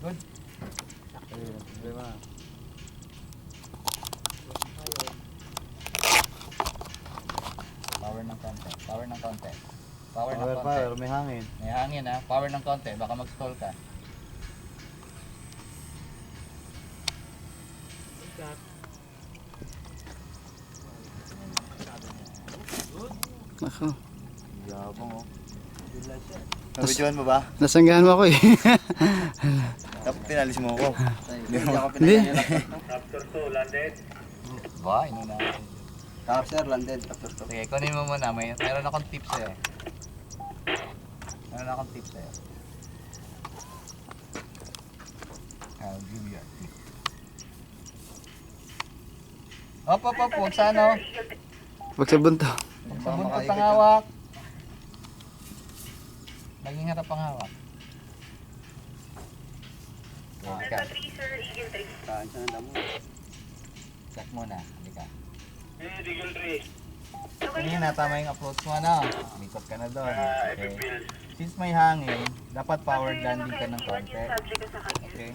Good. Ayun, problema. Power ng konti. Power ng konti. Power ng konti. Power, may hangin. May hangin ha. Power ng konti. Baka mag-stall ka. Ako. Yabang oh. Nabidyohan mo ba? Nasanggahan mo ako eh. Dapat pinalis mo ako. Hindi. Raptor 2, landed. Ba, inuna. Capture, landed, after to. Sige, kunin mo muna. Meron akong tips sa'yo. Meron akong tips sa'yo. I'll give you a tip. Hop, hop, hop. Huwag sa ano. Huwag sa bunto. Huwag sa buntot ang hawak. Naging harap ang hawak. Okay. Saan siya ng damo? Check muna. Halika. Eagle 3. Kanina, tama yung approach mo, ano? Likot ka na doon. Okay. Since may hangin, dapat powered landing ka ng konti. Okay.